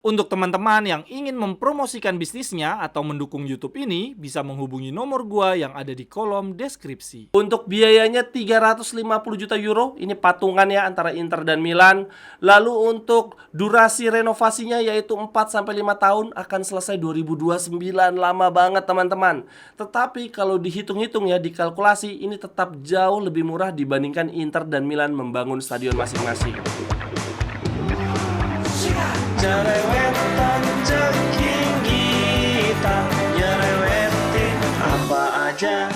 Untuk teman-teman yang ingin mempromosikan bisnisnya atau mendukung YouTube ini, bisa menghubungi nomor gua yang ada di kolom deskripsi. Untuk biayanya 350 juta euro, ini patungan ya antara Inter dan Milan. Lalu untuk durasi renovasinya yaitu 4-5 tahun, akan selesai 2029. Lama banget teman-teman. Tetapi kalau dihitung-hitung ya, dikalkulasi, ini tetap jauh lebih murah dibandingkan Inter dan Milan membangun stadion masing-masing. Cerewetan ceking kita, nyerewetin apa aja.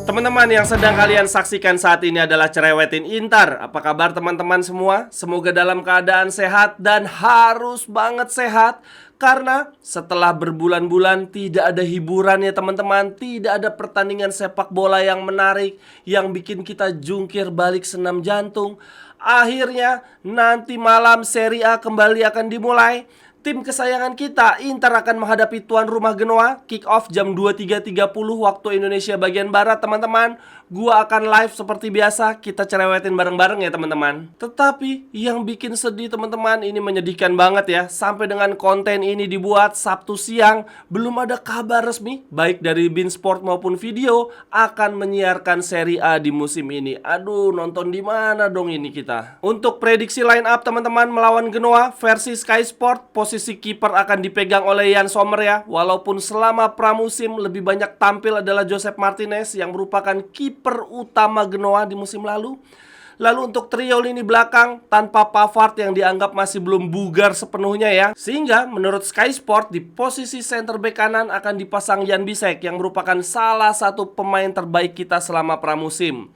Teman-teman yang sedang kalian saksikan saat ini adalah Cerewetin Inter. Apa kabar teman-teman semua? Semoga dalam keadaan sehat dan harus banget sehat. Karena setelah berbulan-bulan tidak ada hiburan ya teman-teman. Tidak ada pertandingan sepak bola yang menarik, yang bikin kita jungkir balik senam jantung. Akhirnya nanti malam Serie A kembali akan dimulai. Tim kesayangan kita, Inter, akan menghadapi tuan rumah Genoa. Kick off jam 23.30 waktu Indonesia bagian Barat teman-teman. Gua akan live seperti biasa. Kita cerewetin bareng-bareng ya teman-teman. Tetapi yang bikin sedih teman-teman, ini menyedihkan banget ya. Sampai dengan konten ini dibuat Sabtu siang, belum ada kabar resmi baik dari beIN Sport maupun video akan menyiarkan Serie A di musim ini. Aduh, nonton di mana dong ini kita? Untuk prediksi line up teman-teman melawan Genoa versi Sky Sport, posisi kiper akan dipegang oleh Yann Sommer ya. Walaupun selama pramusim lebih banyak tampil adalah Josep Martinez yang merupakan kiper utama Genoa di musim lalu. Lalu untuk trio lini belakang tanpa Pavard yang dianggap masih belum bugar sepenuhnya ya. Sehingga menurut Sky Sport di posisi center back kanan akan dipasang Jan Bisek yang merupakan salah satu pemain terbaik kita selama pramusim.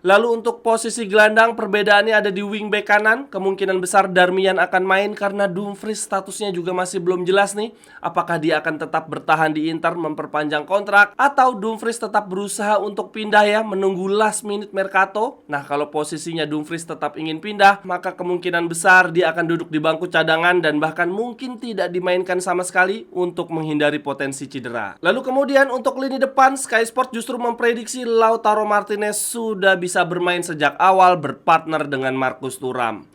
Lalu untuk posisi gelandang perbedaannya ada di wing back kanan. Kemungkinan besar Darmian akan main karena Dumfries statusnya juga masih belum jelas nih. Apakah dia akan tetap bertahan di Inter memperpanjang kontrak, atau Dumfries tetap berusaha untuk pindah ya, menunggu last minute mercato. Nah kalau posisinya Dumfries tetap ingin pindah, maka kemungkinan besar dia akan duduk di bangku cadangan dan bahkan mungkin tidak dimainkan sama sekali untuk menghindari potensi cedera. Lalu kemudian untuk lini depan, Sky Sport justru memprediksi Lautaro Martinez sudah bisa bermain sejak awal berpartner dengan Marcus Thuram.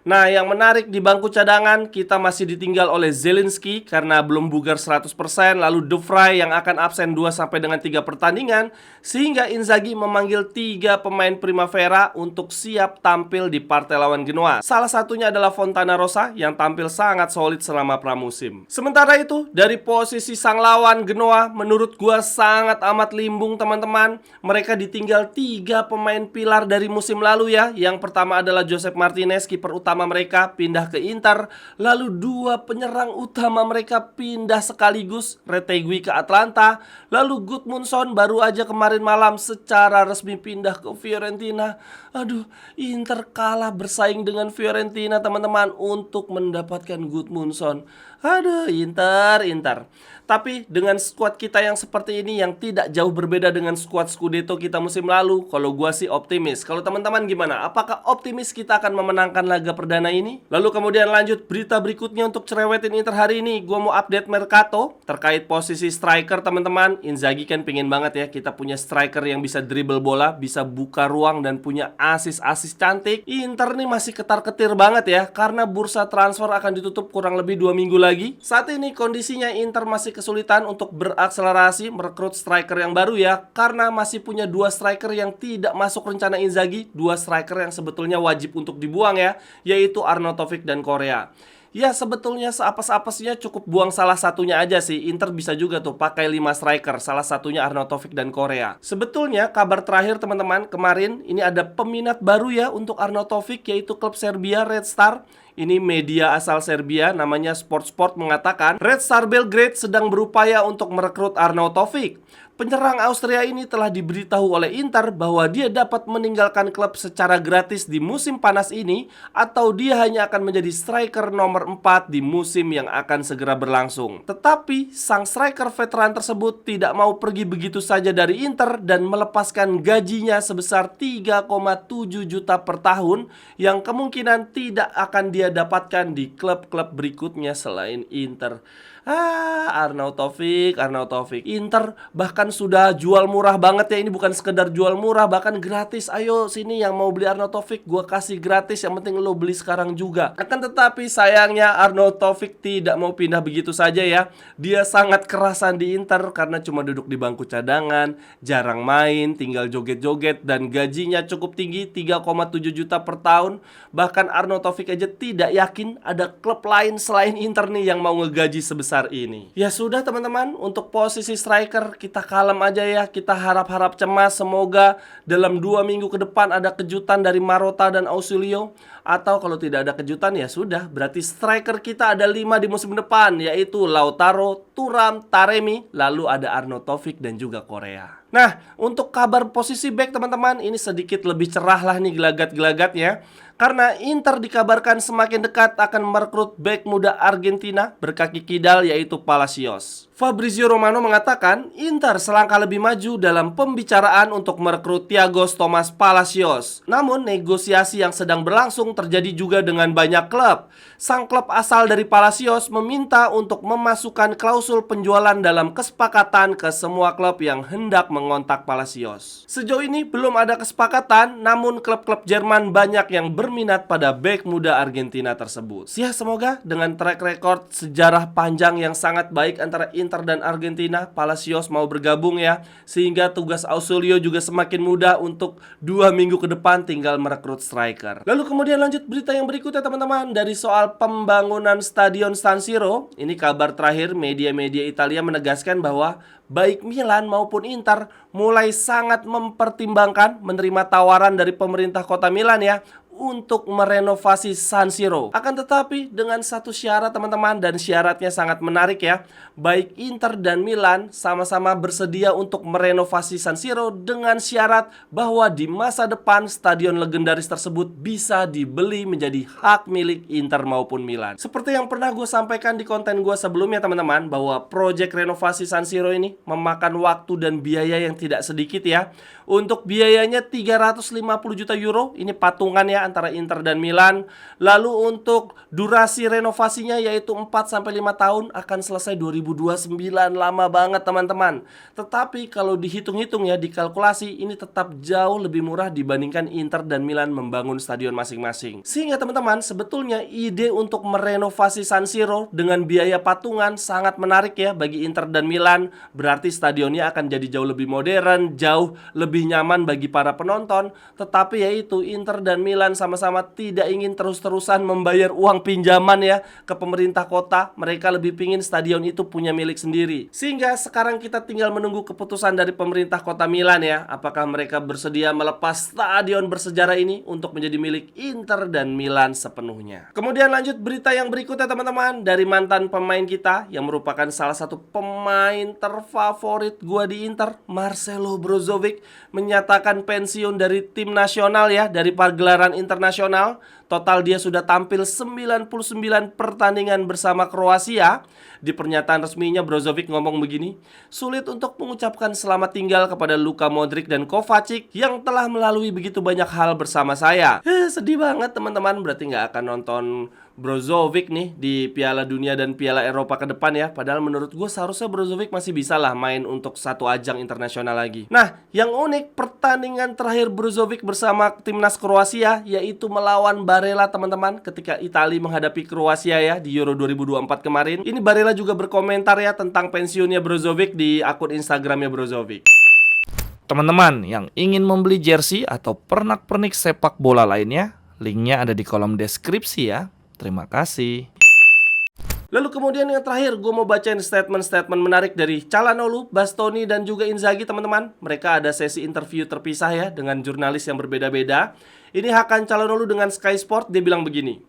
Nah yang menarik di bangku cadangan kita masih ditinggal oleh Zielinski karena belum bugar 100%. Lalu De Vrij yang akan absen 2-3 pertandingan. Sehingga Inzaghi memanggil 3 pemain Primavera untuk siap tampil di partai lawan Genoa. Salah satunya adalah Fontana Rosa yang tampil sangat solid selama pramusim. Sementara itu dari posisi sang lawan Genoa, menurut gua sangat amat limbung teman-teman. Mereka ditinggal 3 pemain pilar dari musim lalu ya. Yang pertama adalah Josep Martinez, kiper utama mereka, pindah ke Inter. Lalu 2 penyerang utama mereka pindah sekaligus, Retegui ke Atlanta. Lalu Gudmundsson baru aja kemarin malam secara resmi pindah ke Fiorentina. Aduh, Inter kalah bersaing dengan Fiorentina teman-teman untuk mendapatkan Gudmundsson. Aduh, Inter. Tapi dengan skuad kita yang seperti ini, yang tidak jauh berbeda dengan skuad Scudetto kita musim lalu, kalau gua sih optimis. Kalau teman-teman gimana? Apakah optimis kita akan memenangkan laga perdana ini? Lalu kemudian lanjut berita berikutnya untuk Cerewetin Inter hari ini. Gua mau update Mercato terkait posisi striker teman-teman. Inzaghi kan pengen banget ya kita punya striker yang bisa dribble bola, bisa buka ruang dan punya asis-asis cantik. Inter nih masih ketar-ketir banget ya, karena bursa transfer akan ditutup kurang lebih 2 minggu lagi. Saat ini kondisinya Inter masih kesulitan untuk berakselerasi merekrut striker yang baru ya, karena masih punya 2 striker yang tidak masuk rencana Inzaghi, 2 striker yang sebetulnya wajib untuk dibuang ya, yaitu Arnautovic dan Korea. Ya sebetulnya seapes-apesnya cukup buang salah satunya aja sih. Inter bisa juga tuh pakai 5 striker, salah satunya Arnautovic dan Korea. Sebetulnya kabar terakhir teman-teman, kemarin ini ada peminat baru ya untuk Arnautovic, yaitu klub Serbia Red Star. Ini media asal Serbia namanya Sport mengatakan Red Star Belgrade sedang berupaya untuk merekrut Arnautovic. Penyerang Austria ini telah diberitahu oleh Inter bahwa dia dapat meninggalkan klub secara gratis di musim panas ini, atau dia hanya akan menjadi striker nomor 4 di musim yang akan segera berlangsung. Tetapi sang striker veteran tersebut tidak mau pergi begitu saja dari Inter dan melepaskan gajinya sebesar 3,7 juta per tahun, yang kemungkinan tidak akan dia dapatkan di klub-klub berikutnya selain Inter. Arnautovic. Inter bahkan teman-teman sudah jual murah banget ya. Ini bukan sekedar jual murah, bahkan gratis. Ayo sini yang mau beli Arnaud Taufik, gua kasih gratis. Yang penting lo beli sekarang juga. Akan tetapi sayangnya Arnaud Taufik tidak mau pindah begitu saja ya. Dia sangat kerasan di Inter karena cuma duduk di bangku cadangan, jarang main, tinggal joget-joget, dan gajinya cukup tinggi, 3,7 juta per tahun. Bahkan Arnaud Taufik aja tidak yakin ada klub lain selain Inter nih yang mau ngegaji sebesar ini. Ya sudah teman-teman, untuk posisi striker kita kalem aja ya. Kita harap-harap cemas, semoga dalam 2 minggu ke depan ada kejutan dari Marotta dan Ausilio. Atau kalau tidak ada kejutan ya sudah, berarti striker kita ada 5 di musim depan, yaitu Lautaro, Thuram, Taremi, lalu ada Arnaud Taufik dan juga Korea. Nah, untuk kabar posisi back teman-teman, ini sedikit lebih cerah lah nih gelagat-gelagatnya. Karena Inter dikabarkan semakin dekat akan merekrut bek muda Argentina berkaki kidal, yaitu Palacios. Fabrizio Romano mengatakan Inter selangkah lebih maju dalam pembicaraan untuk merekrut Thiago Thomas Palacios. Namun negosiasi yang sedang berlangsung terjadi juga dengan banyak klub. Sang klub asal dari Palacios meminta untuk memasukkan klausul penjualan dalam kesepakatan ke semua klub yang hendak mengontak Palacios. Sejauh ini belum ada kesepakatan, namun klub-klub Jerman banyak yang berminat pada bek muda Argentina tersebut. Ya, semoga dengan track record sejarah panjang yang sangat baik antara Inter dan Argentina, Palacios mau bergabung ya, sehingga tugas Ausilio juga semakin mudah untuk 2 minggu ke depan tinggal merekrut striker. Lalu kemudian lanjut berita yang berikutnya teman-teman, dari soal pembangunan Stadion San Siro. Ini kabar terakhir, media-media Italia menegaskan bahwa baik Milan maupun Inter mulai sangat mempertimbangkan menerima tawaran dari pemerintah kota Milan ya untuk merenovasi San Siro. Akan tetapi dengan satu syarat teman-teman, dan syaratnya sangat menarik ya. Baik Inter dan Milan sama-sama bersedia untuk merenovasi San Siro dengan syarat bahwa di masa depan stadion legendaris tersebut bisa dibeli menjadi hak milik Inter maupun Milan. Seperti yang pernah gue sampaikan di konten gue sebelumnya teman-teman, bahwa proyek renovasi San Siro ini memakan waktu dan biaya yang tidak sedikit ya. Untuk biayanya 350 juta euro, ini patungan ya antara Inter dan Milan. Lalu untuk durasi renovasinya yaitu 4-5 tahun, akan selesai 2029, lama banget teman-teman. Tetapi kalau dihitung-hitung ya, dikalkulasi, ini tetap jauh lebih murah dibandingkan Inter dan Milan membangun stadion masing-masing. Sehingga teman-teman, sebetulnya ide untuk merenovasi San Siro dengan biaya patungan sangat menarik ya bagi Inter dan Milan. Berarti stadionnya akan jadi jauh lebih modern, jauh lebih nyaman bagi para penonton. Tetapi yaitu Inter dan Milan sama-sama tidak ingin terus-terusan membayar uang pinjaman ya ke pemerintah kota. Mereka lebih pingin stadion itu punya milik sendiri. Sehingga sekarang kita tinggal menunggu keputusan dari pemerintah kota Milan ya. Apakah mereka bersedia melepas stadion bersejarah ini untuk menjadi milik Inter dan Milan sepenuhnya. Kemudian lanjut berita yang berikutnya teman-teman, dari mantan pemain kita yang merupakan salah satu pemain terfavorit gua di Inter, Marcelo Brozovic, menyatakan pensiun dari tim nasional ya, dari pagelaran internasional. Total dia sudah tampil 99 pertandingan bersama Kroasia. Di pernyataan resminya Brozovic ngomong begini, sulit untuk mengucapkan selamat tinggal kepada Luka Modric dan Kovacic yang telah melalui begitu banyak hal bersama saya. Sedih banget teman-teman, berarti nggak akan nonton Brozovic nih di Piala Dunia dan Piala Eropa ke depan ya. Padahal menurut gue seharusnya Brozovic masih bisa lah main untuk satu ajang internasional lagi. Nah, yang unik, pertandingan terakhir Brozovic bersama timnas Kroasia yaitu melawan Barella teman-teman, ketika Italia menghadapi Kroasia ya di Euro 2024 kemarin. Ini Barella juga berkomentar ya tentang pensiunnya Brozovic di akun Instagramnya Brozovic. Teman-teman yang ingin membeli jersey atau pernak-pernik sepak bola lainnya, linknya ada di kolom deskripsi ya. Terima kasih. Lalu kemudian yang terakhir, gue mau bacain statement-statement menarik dari Calhanoglu, Bastoni, dan juga Inzaghi teman-teman. Mereka ada sesi interview terpisah ya dengan jurnalis yang berbeda-beda. Ini Hakan Calhanoglu dengan Sky Sport, dia bilang begini.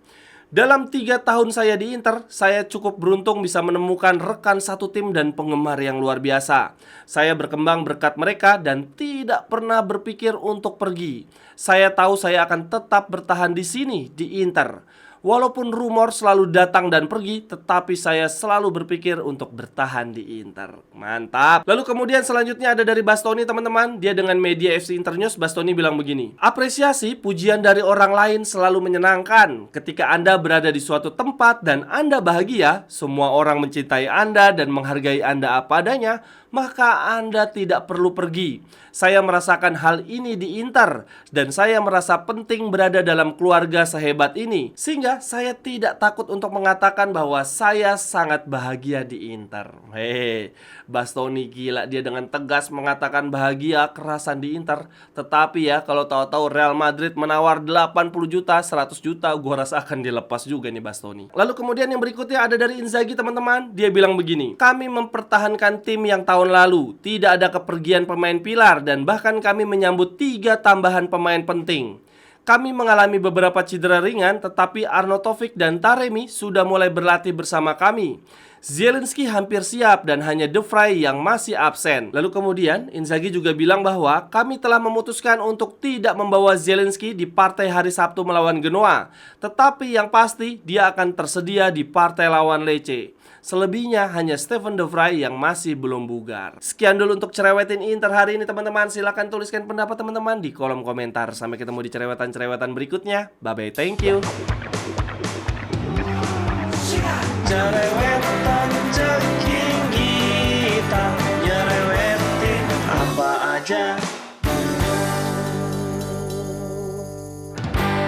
Dalam 3 tahun saya di Inter, saya cukup beruntung bisa menemukan rekan satu tim dan penggemar yang luar biasa. Saya berkembang berkat mereka dan tidak pernah berpikir untuk pergi. Saya tahu saya akan tetap bertahan di sini, di Inter. Walaupun rumor selalu datang dan pergi, tetapi saya selalu berpikir untuk bertahan di Inter. Mantap. Lalu kemudian selanjutnya ada dari Bastoni teman-teman. Dia dengan media FC Internews, Bastoni bilang begini. Apresiasi, pujian dari orang lain selalu menyenangkan. Ketika Anda berada di suatu tempat dan Anda bahagia, semua orang mencintai Anda dan menghargai Anda apa adanya, maka Anda tidak perlu pergi. Saya merasakan hal ini di Inter, dan saya merasa penting berada dalam keluarga sehebat ini, sehingga saya tidak takut untuk mengatakan bahwa saya sangat bahagia di Inter. Hehehe, Bastoni gila, dia dengan tegas mengatakan bahagia kerasan di Inter. Tetapi ya, kalau tahu-tahu Real Madrid menawar 80 juta, 100 juta, gua rasa akan dilepas juga nih Bastoni. Lalu kemudian yang berikutnya ada dari Inzaghi, teman-teman. Dia bilang begini, kami mempertahankan tim yang tahun lalu, tidak ada kepergian pemain pilar, dan bahkan kami menyambut 3 tambahan pemain penting. Kami mengalami beberapa cedera ringan, tetapi Arnautovic dan Taremi sudah mulai berlatih bersama kami. Zielinski hampir siap dan hanya De Vrij yang masih absen. Lalu kemudian Inzaghi juga bilang bahwa kami telah memutuskan untuk tidak membawa Zielinski di partai hari Sabtu melawan Genoa. Tetapi yang pasti dia akan tersedia di partai lawan Lecce. Selebihnya hanya Steven De Vrij yang masih belum bugar. Sekian dulu untuk cerewetin Inter hari ini, teman-teman. Silahkan tuliskan pendapat teman-teman di kolom komentar. Sampai ketemu di cerewetan-cerewetan berikutnya. Bye-bye, thank you. Cerewetan ceking kita, nyerewetin apa aja.